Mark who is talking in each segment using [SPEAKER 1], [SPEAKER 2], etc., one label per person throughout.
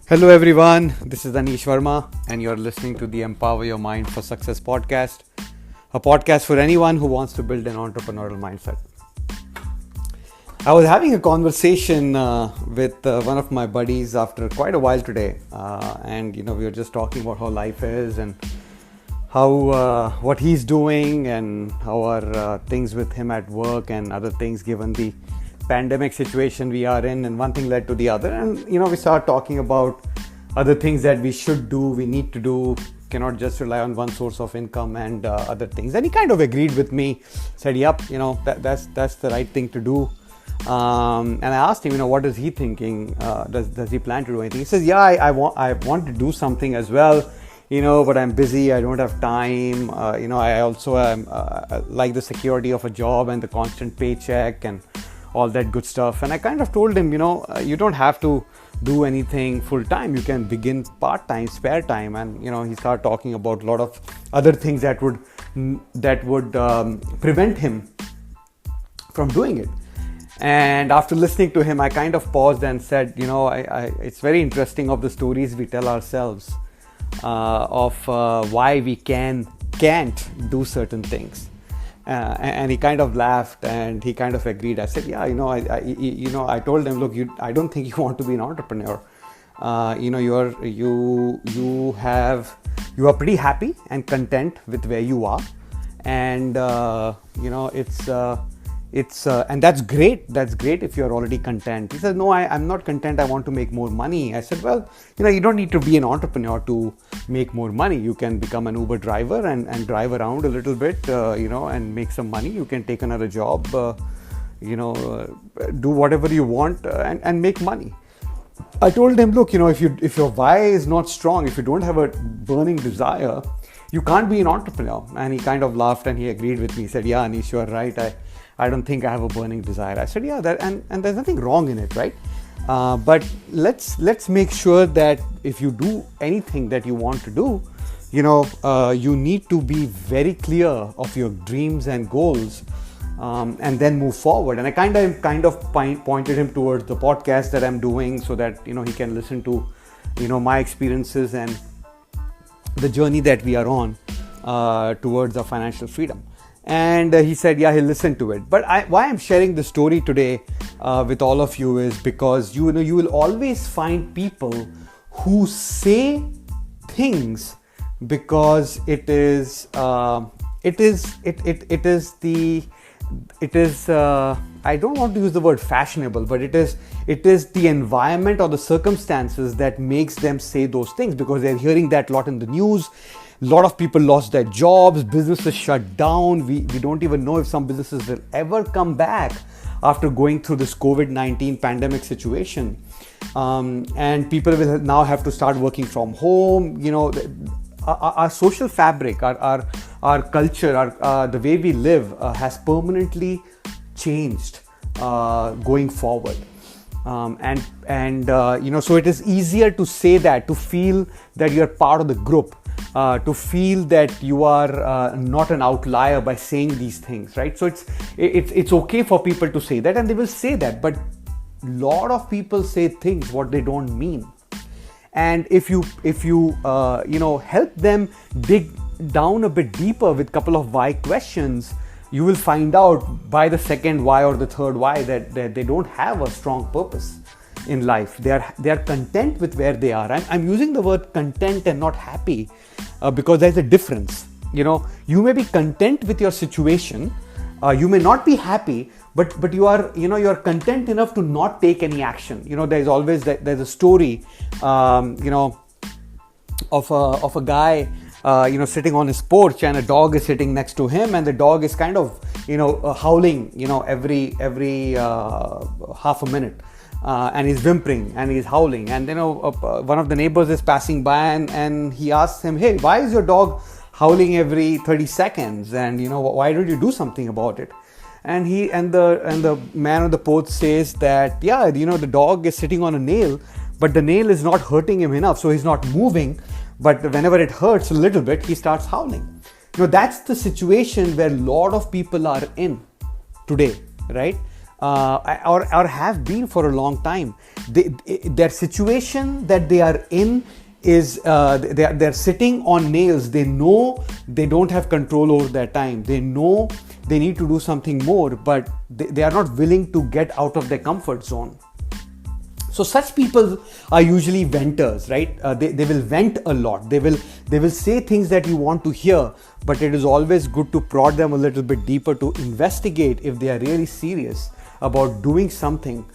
[SPEAKER 1] Hello everyone, this is Anish Verma and you're listening to the Empower Your Mind for Success podcast, a podcast for anyone who wants to build an entrepreneurial mindset. I was having a conversation with one of my buddies after quite a while today, and we were just talking about how life is and how what he's doing and how are things with him at work and other things given the pandemic situation we are in, and one thing led to the other, and we start talking about other things that we should do, we need to do, cannot just rely on one source of income and other things. And he kind of agreed with me, said yep, that's the right thing to do. And I asked him, what is he thinking? Does he plan to do anything? He says, yeah, I want to do something as well, but I'm busy, I don't have time. I also like the security of a job and the constant paycheck and all that good stuff. And I kind of told him, you don't have to do anything full time. You can begin part time, spare time. And he started talking about a lot of other things that would prevent him from doing it. And after listening to him, I kind of paused and said, it's very interesting of the stories we tell ourselves of why we can't do certain things. And he kind of laughed and he kind of agreed. I said, yeah, I told him, look, I don't think you want to be an entrepreneur. You are pretty happy and content with where you are, and it's and that's great. That's great if you're already content. He said, no, I'm not content. I want to make more money. I said, well, you don't need to be an entrepreneur to make more money. You can become an Uber driver and drive around a little bit, and make some money. You can take another job, do whatever you want and make money. I told him, look, if your why is not strong, if you don't have a burning desire, you can't be an entrepreneur. And he kind of laughed and he agreed with me. He said, yeah, Anish, you are right. I don't think I have a burning desire. I said, yeah, and there's nothing wrong in it, right? But let's make sure that if you do anything that you want to do, you need to be very clear of your dreams and goals, and then move forward. And I kind of pointed him towards the podcast that I'm doing, so that he can listen to my experiences and the journey that we are on towards our financial freedom. And he said, yeah, he'll listen to it. But why I'm sharing this story today with all of you is because you will always find people who say things because it is I don't want to use the word fashionable, but it is the environment or the circumstances that makes them say those things, because they're hearing that a lot in the news. A lot of people lost their jobs, businesses shut down. We don't even know if some businesses will ever come back after going through this COVID-19 pandemic situation. And people will now have to start working from home. Our social fabric, our culture, the way we live has permanently changed going forward. So it is easier to say that, to feel that you're part of the group. To feel that you are not an outlier by saying these things, right? So it's okay for people to say that, and they will say that, but a lot of people say things what they don't mean. And if you help them dig down a bit deeper with a couple of why questions, you will find out by the second why or the third why that they don't have a strong purpose in life. They are content with where they are. I'm using the word content and not happy because there's a difference. You may be content with your situation. You may not be happy, but you are you're content enough to not take any action. There's always there's a story of a guy sitting on his porch, and a dog is sitting next to him, and the dog is kind of howling every half a minute. And he's whimpering and he's howling, and one of the neighbors is passing by and he asks him, hey, why is your dog howling every 30 seconds, and why don't you do something about it? And the man on the porch says that, yeah, the dog is sitting on a nail, but the nail is not hurting him enough, so he's not moving, but whenever it hurts a little bit, he starts howling. That's the situation where a lot of people are in today, right? or have been for a long time. Their situation that they are in is they're sitting on nails. They know they don't have control over their time. They know they need to do something more, but they are not willing to get out of their comfort zone. So such people are usually venters, right? They will vent a lot. They will say things that you want to hear, but it is always good to prod them a little bit deeper to investigate if they are really serious about doing something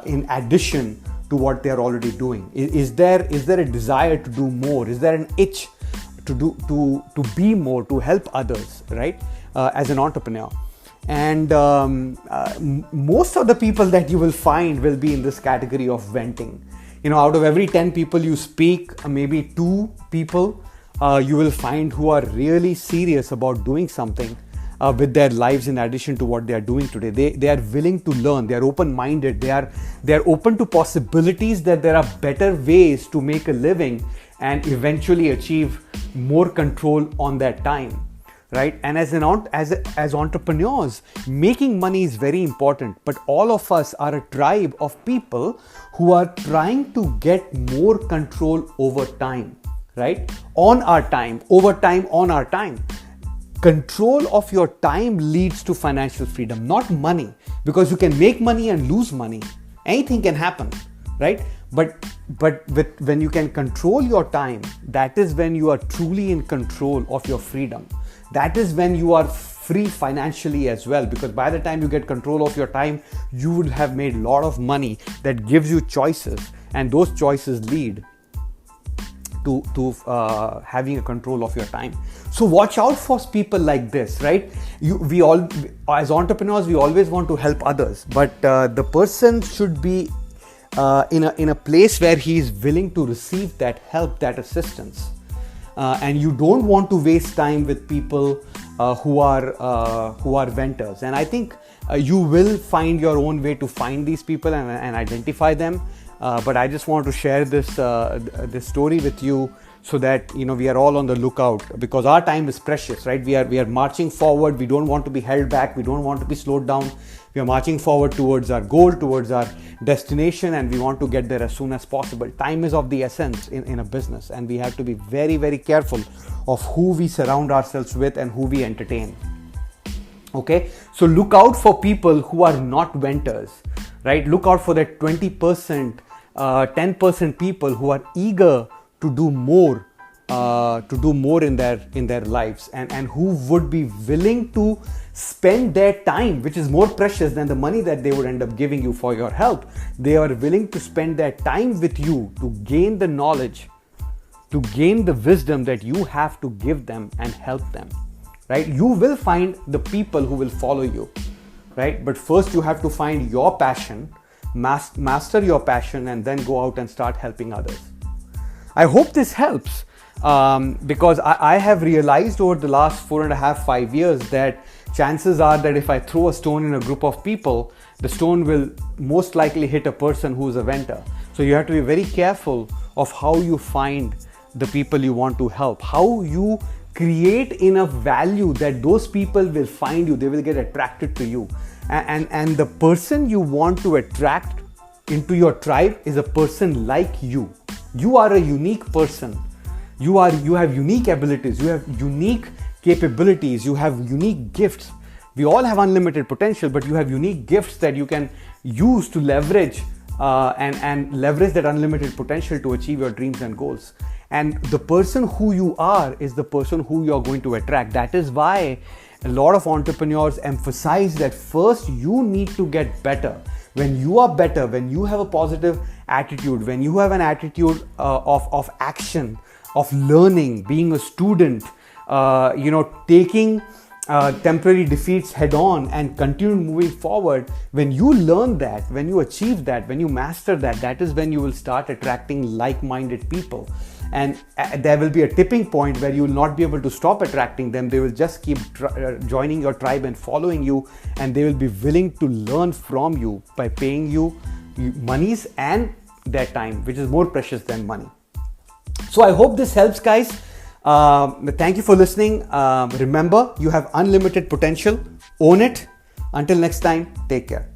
[SPEAKER 1] in addition to what they are already doing. Is there a desire to do more? Is there an itch to be more, to help others, right? As an entrepreneur. And most of the people that you will find will be in this category of venting. Out of every 10 people you speak, maybe 2 people you will find who are really serious about doing something with their lives in addition to what they are doing today. They are willing to learn. They are open-minded. They are open to possibilities that there are better ways to make a living and eventually achieve more control on their time. Right? And as entrepreneurs, making money is very important, but all of us are a tribe of people who are trying to get more control over time, right? On our time, over time, on our time. Control of your time leads to financial freedom, not money, because you can make money and lose money. Anything can happen, right? But when you can control your time, that is when you are truly in control of your freedom. That is when you are free financially as well, because by the time you get control of your time, you would have made a lot of money that gives you choices, and those choices lead to having a control of your time. So watch out for people like this, right? We all, as entrepreneurs, we always want to help others, but the person should be in a place where he is willing to receive that help, that assistance. And you don't want to waste time with people who are venters. And I think you will find your own way to find these people and identify them. But I just want to share this story with you so that we are all on the lookout, because our time is precious, right? We are marching forward. We don't want to be held back. We don't want to be slowed down. We are marching forward towards our goal, towards our destination, and we want to get there as soon as possible. Time is of the essence in a business, and we have to be very, very careful of who we surround ourselves with and who we entertain. Okay, so look out for people who are not venters, right? Look out for that 20%, 10% people who are eager to do more in their lives, and who would be willing to spend their time, which is more precious than the money that they would end up giving you for your help. They are willing to spend their time with you to gain the knowledge, to gain the wisdom that you have to give them and help them, right? You will find the people who will follow you, right? But first you have to find your passion, master your passion, and then go out and start helping others. I hope this helps, because I have realized over the last 4.5-5 years that chances are that if I throw a stone in a group of people, the stone will most likely hit a person who is a venter. So you have to be very careful of how you find the people you want to help, how you create enough value that those people will find you, they will get attracted to you. And the person you want to attract into your tribe is a person like you. You are a unique person. You have unique abilities, you have unique capabilities, you have unique gifts. We all have unlimited potential, but you have unique gifts that you can use to leverage and leverage that unlimited potential to achieve your dreams and goals. And the person who you are is the person who you are going to attract. That is why a lot of entrepreneurs emphasize that first you need to get better. When you are better, when you have a positive attitude, when you have an attitude of action, of learning, being a student, taking temporary defeats head on and continue moving forward, when you learn that, when you achieve that, when you master that, that is when you will start attracting like-minded people. And there will be a tipping point where you will not be able to stop attracting them. They will just keep joining your tribe and following you, and they will be willing to learn from you by paying you monies and their time, which is more precious than money. So I hope this helps, guys. Thank you for listening. Remember, you have unlimited potential. Own it. Until next time, take care.